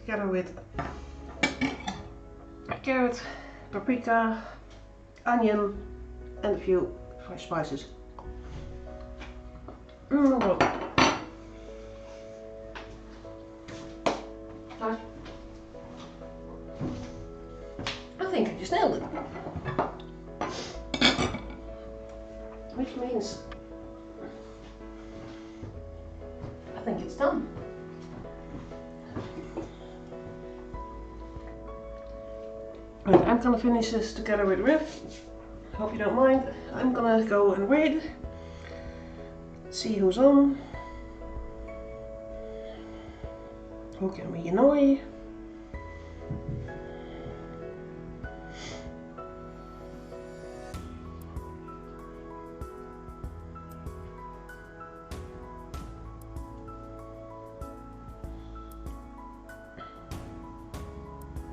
together with carrot, paprika, onion and a few fresh spices. I think I just nailed it. Which means I think it's done. Right, I'm gonna finish this together with Riff. Hope you don't mind. I'm gonna go and wait. See who's on. Who can we annoy?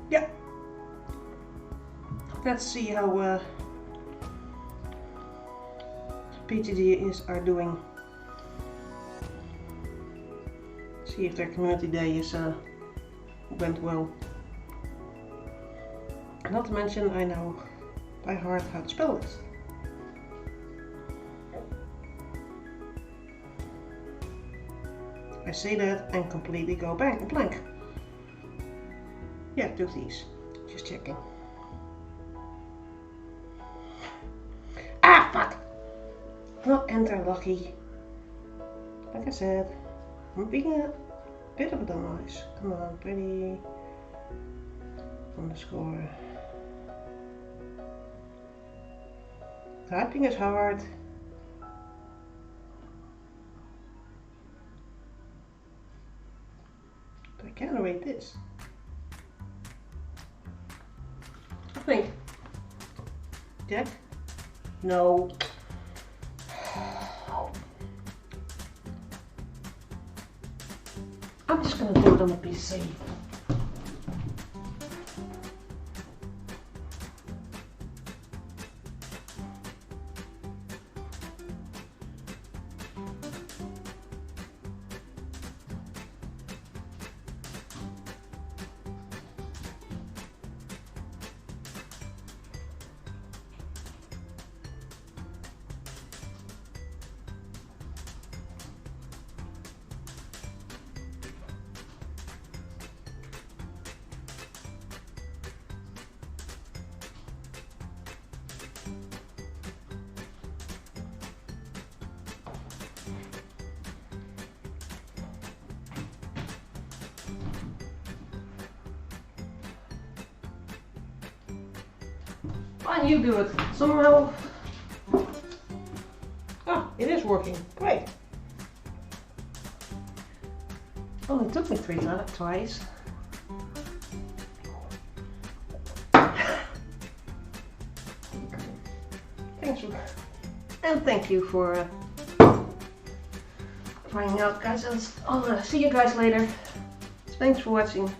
Yeah. Let's see how PTG are doing. See if their community day is went well. Not to mention, I know by heart how to spell it. I say that and completely go blank. Yeah, do these. Just checking. Ah, fuck! Not enter lucky. Like I said, I'm being a bit of a dumbass. Come on, pretty underscore. Typing is hard. But I can't rate this. I think. Jack? No. I'm just gonna do it on the PC. Fine, you do it. Somehow. Ah, it is working. Great. Only took me twice. Thanks for, and thank you for trying out, guys. I'll see you guys later. Thanks for watching.